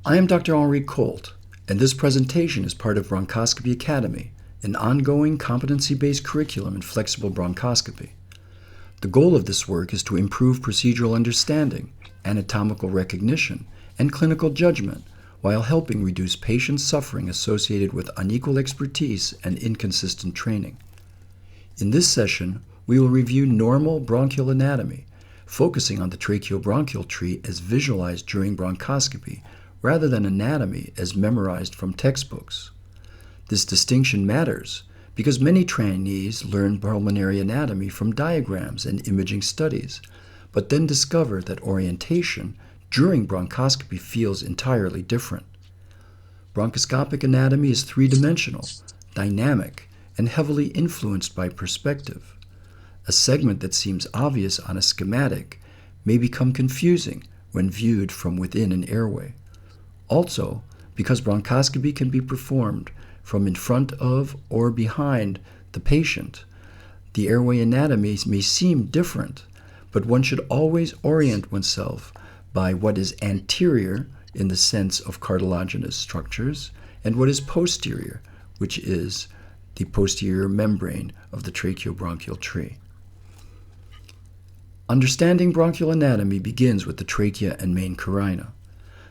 I am Dr. Henri Colt, and this presentation is part of Bronchoscopy Academy, an ongoing competency-based curriculum in flexible bronchoscopy. The goal of this work is to improve procedural understanding, anatomical recognition, and clinical judgment while helping reduce patient suffering associated with unequal expertise and inconsistent training. In this session, we will review normal bronchial anatomy, focusing on the tracheobronchial tree as visualized during bronchoscopy rather than anatomy as memorized from textbooks. This distinction matters because many trainees learn pulmonary anatomy from diagrams and imaging studies, but then discover that orientation during bronchoscopy feels entirely different. Bronchoscopic anatomy is three-dimensional, dynamic, and heavily influenced by perspective. A segment that seems obvious on a schematic may become confusing when viewed from within an airway. Also, because bronchoscopy can be performed from in front of or behind the patient, the airway anatomy may seem different, but one should always orient oneself by what is anterior in the sense of cartilaginous structures and what is posterior, which is the posterior membrane of the tracheobronchial tree. Understanding bronchial anatomy begins with the trachea and main carina.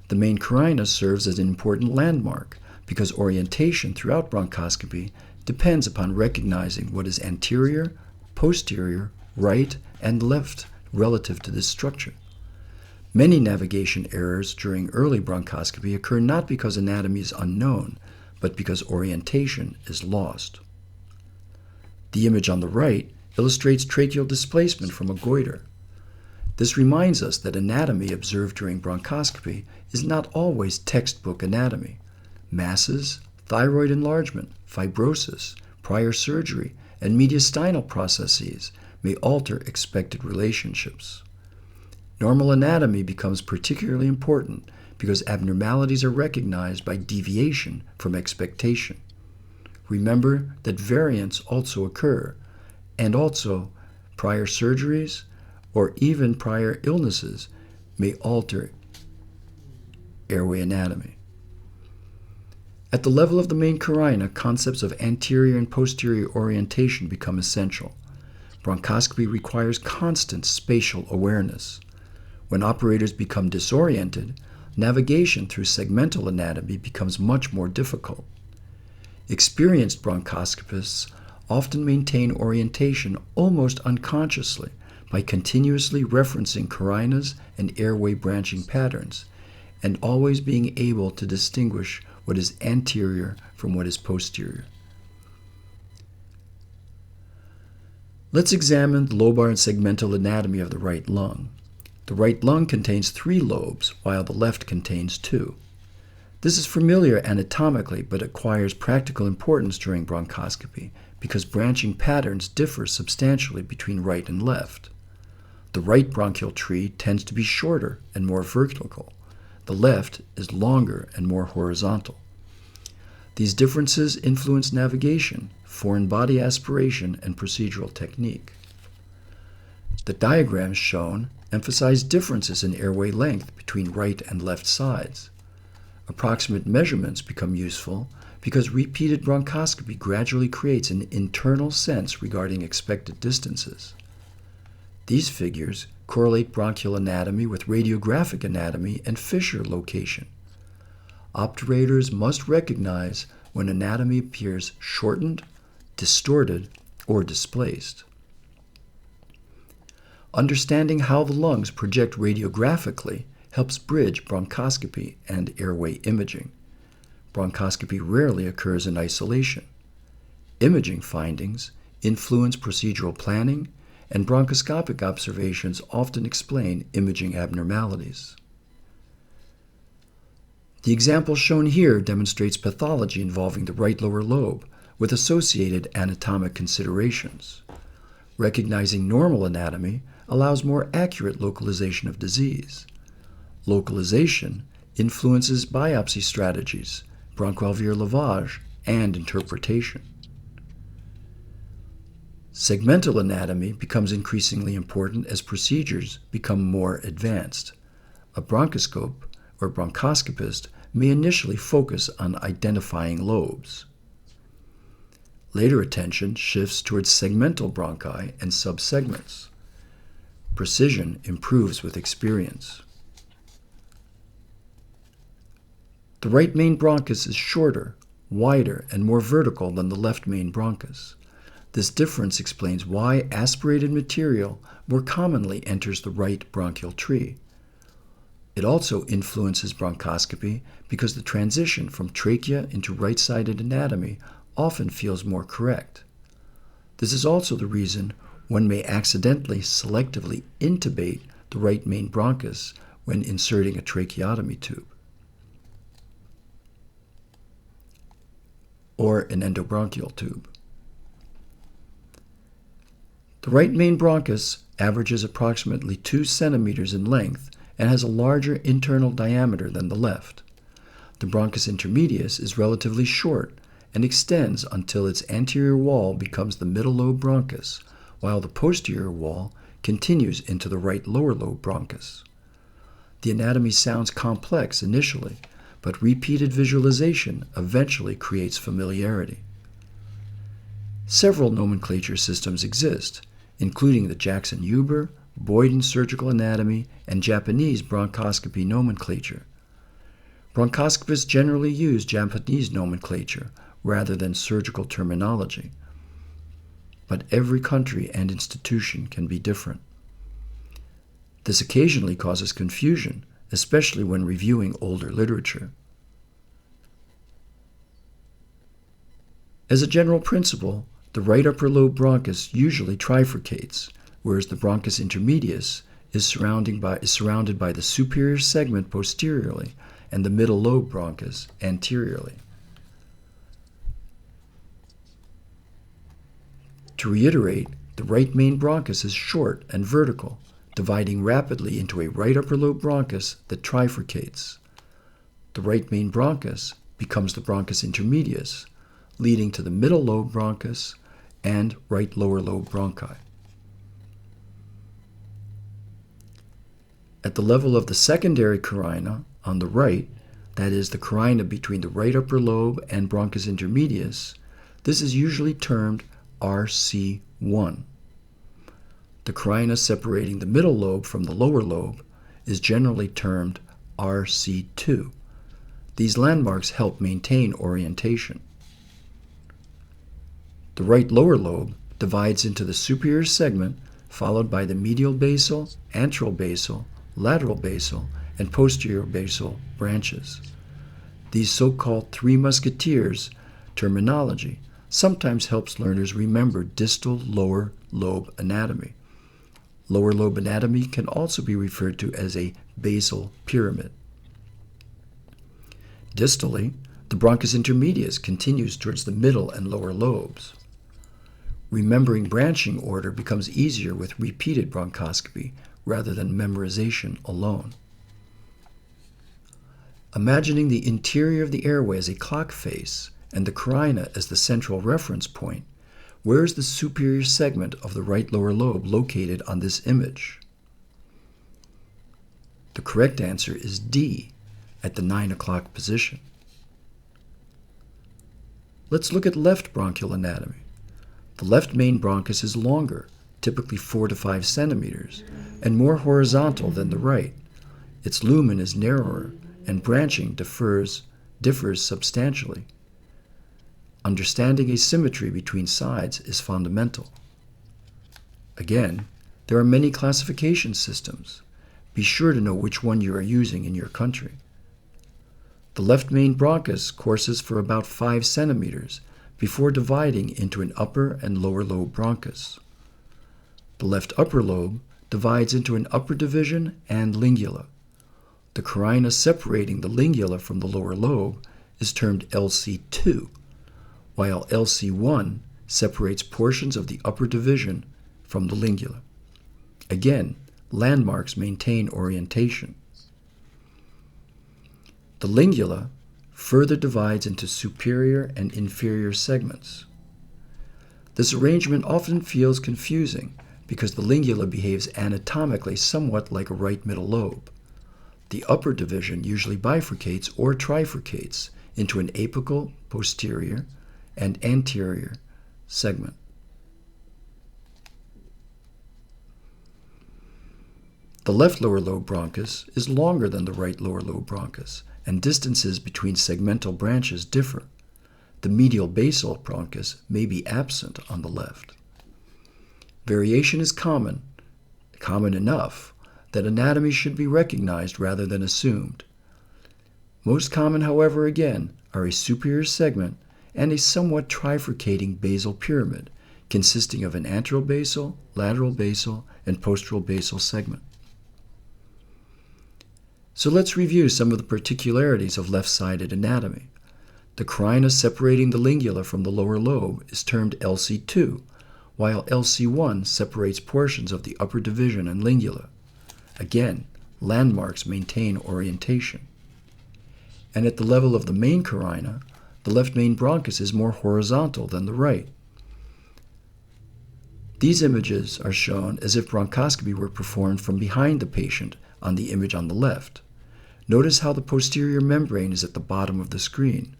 The main carina serves as an important landmark because orientation throughout bronchoscopy depends upon recognizing what is anterior, posterior, right, and left relative to this structure. Many navigation errors during early bronchoscopy occur not because anatomy is unknown, but because orientation is lost. The image on the right illustrates tracheal displacement from a goiter. This reminds us that anatomy observed during bronchoscopy is not always textbook anatomy. Masses, thyroid enlargement, fibrosis, prior surgery, and mediastinal processes may alter expected relationships. Normal anatomy becomes particularly important because abnormalities are recognized by deviation from expectation. Remember that variants also occur, and also prior surgeries or even prior illnesses may alter airway anatomy. At the level of the main carina, concepts of anterior and posterior orientation become essential. Bronchoscopy requires constant spatial awareness. When operators become disoriented, navigation through segmental anatomy becomes much more difficult. Experienced bronchoscopists often maintain orientation almost unconsciously by continuously referencing carinas and airway branching patterns, and always being able to distinguish what is anterior from what is posterior. Let's examine the lobar and segmental anatomy of the right lung. The right lung contains 3 lobes, while the left contains 2. This is familiar anatomically, but acquires practical importance during bronchoscopy because branching patterns differ substantially between right and left. The right bronchial tree tends to be shorter and more vertical. The left is longer and more horizontal. These differences influence navigation, foreign body aspiration, and procedural technique. The diagrams shown emphasize differences in airway length between right and left sides. Approximate measurements become useful because repeated bronchoscopy gradually creates an internal sense regarding expected distances. These figures correlate bronchial anatomy with radiographic anatomy and fissure location. Operators must recognize when anatomy appears shortened, distorted, or displaced. Understanding how the lungs project radiographically helps bridge bronchoscopy and airway imaging. Bronchoscopy rarely occurs in isolation. Imaging findings influence procedural planning, and bronchoscopic observations often explain imaging abnormalities. The example shown here demonstrates pathology involving the right lower lobe with associated anatomic considerations. Recognizing normal anatomy allows more accurate localization of disease. Localization influences biopsy strategies, bronchoalveolar lavage, and interpretation. Segmental anatomy becomes increasingly important as procedures become more advanced. A bronchoscope or bronchoscopist may initially focus on identifying lobes. Later attention shifts towards segmental bronchi and subsegments. Precision improves with experience. The right main bronchus is shorter, wider, and more vertical than the left main bronchus. This difference explains why aspirated material more commonly enters the right bronchial tree. It also influences bronchoscopy because the transition from trachea into right-sided anatomy often feels more correct. This is also the reason one may accidentally selectively intubate the right main bronchus when inserting a tracheotomy tube or an endobronchial tube. The right main bronchus averages approximately 2 centimeters in length and has a larger internal diameter than the left. The bronchus intermedius is relatively short and extends until its anterior wall becomes the middle lobe bronchus, while the posterior wall continues into the right lower lobe bronchus. The anatomy sounds complex initially, but repeated visualization eventually creates familiarity. Several nomenclature systems exist, including the Jackson-Huber, Boyden surgical anatomy, and Japanese bronchoscopy nomenclature. Bronchoscopists generally use Japanese nomenclature rather than surgical terminology, but every country and institution can be different. This occasionally causes confusion, especially when reviewing older literature. As a general principle, the right upper lobe bronchus usually trifurcates, whereas the bronchus intermedius is surrounded by the superior segment posteriorly and the middle lobe bronchus anteriorly. To reiterate, the right main bronchus is short and vertical, dividing rapidly into a right upper lobe bronchus that trifurcates. The right main bronchus becomes the bronchus intermedius, leading to the middle lobe bronchus and right lower lobe bronchi. At the level of the secondary carina on the right, that is, the carina between the right upper lobe and bronchus intermedius, this is usually termed RC1. The carina separating the middle lobe from the lower lobe is generally termed RC2. These landmarks help maintain orientation. The right lower lobe divides into the superior segment, followed by the medial basal, antral basal, lateral basal, and posterior basal branches. These so-called Three Musketeers terminology sometimes helps learners remember distal lower lobe anatomy. Lower lobe anatomy can also be referred to as a basal pyramid. Distally, the bronchus intermedius continues towards the middle and lower lobes. Remembering branching order becomes easier with repeated bronchoscopy rather than memorization alone. Imagining the interior of the airway as a clock face and the carina as the central reference point, where is the superior segment of the right lower lobe located on this image? The correct answer is D, at the 9 o'clock position. Let's look at left bronchial anatomy. The left main bronchus is longer, typically 4 to 5 centimeters, and more horizontal than the right. Its lumen is narrower, and branching differs substantially. Understanding asymmetry between sides is fundamental. Again, there are many classification systems. Be sure to know which one you are using in your country. The left main bronchus courses for about 5 centimeters before dividing into an upper and lower lobe bronchus. The left upper lobe divides into an upper division and lingula. The carina separating the lingula from the lower lobe is termed LC2, while LC1 separates portions of the upper division from the lingula. Again, landmarks maintain orientation. The lingula further divides into superior and inferior segments. This arrangement often feels confusing because the lingula behaves anatomically somewhat like a right middle lobe. The upper division usually bifurcates or trifurcates into an apical posterior and anterior segment. The left lower lobe bronchus is longer than the right lower lobe bronchus, and distances between segmental branches differ. The medial basal bronchus may be absent on the left. Variation is common enough that anatomy should be recognized rather than assumed. Most common, however, again, are a superior segment and a somewhat trifurcating basal pyramid, consisting of an anterobasal, lateral basal, and posteral basal segment. So let's review some of the particularities of left-sided anatomy. The carina separating the lingula from the lower lobe is termed LC2, while LC1 separates portions of the upper division and lingula. Again, landmarks maintain orientation. And at the level of the main carina, the left main bronchus is more horizontal than the right. These images are shown as if bronchoscopy were performed from behind the patient on the image on the left. Notice how the posterior membrane is at the bottom of the screen.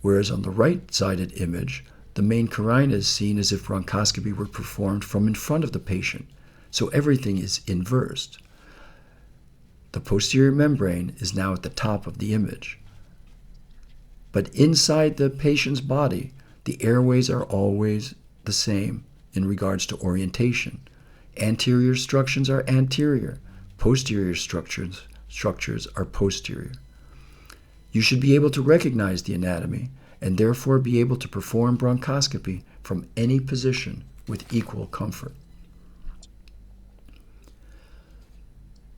Whereas on the right-sided image, the main carina is seen as if bronchoscopy were performed from in front of the patient, so everything is inversed. The posterior membrane is now at the top of the image. But inside the patient's body, the airways are always the same in regards to orientation. Anterior structures are anterior, posterior structures are posterior. You should be able to recognize the anatomy and therefore be able to perform bronchoscopy from any position with equal comfort.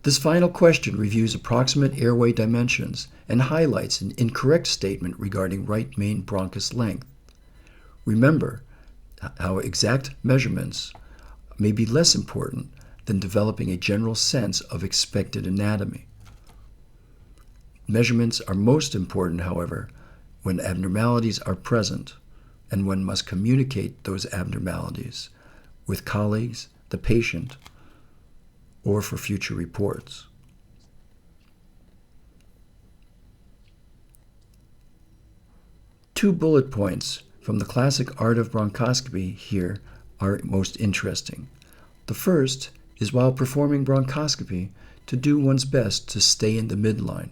This final question reviews approximate airway dimensions and highlights an incorrect statement regarding right main bronchus length. Remember how exact measurements may be less important than developing a general sense of expected anatomy. Measurements are most important, however, when abnormalities are present, and one must communicate those abnormalities with colleagues, the patient, or for future reports. Two bullet points from the classic art of bronchoscopy here are most interesting. The first is, while performing bronchoscopy, to do one's best to stay in the midline.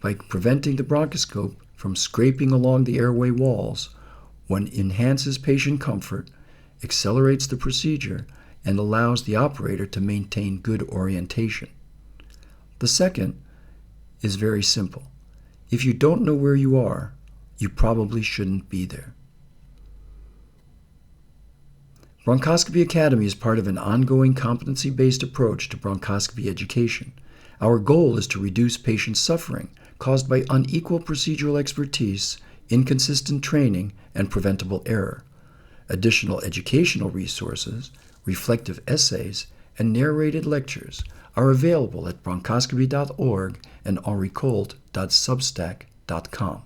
By preventing the bronchoscope from scraping along the airway walls, one enhances patient comfort, accelerates the procedure, and allows the operator to maintain good orientation. The second is very simple. If you don't know where you are, you probably shouldn't be there. Bronchoscopy Academy is part of an ongoing competency-based approach to bronchoscopy education. Our goal is to reduce patient suffering caused by unequal procedural expertise, inconsistent training, and preventable error. Additional educational resources, reflective essays, and narrated lectures are available at bronchoscopy.org and henricolt.substack.com.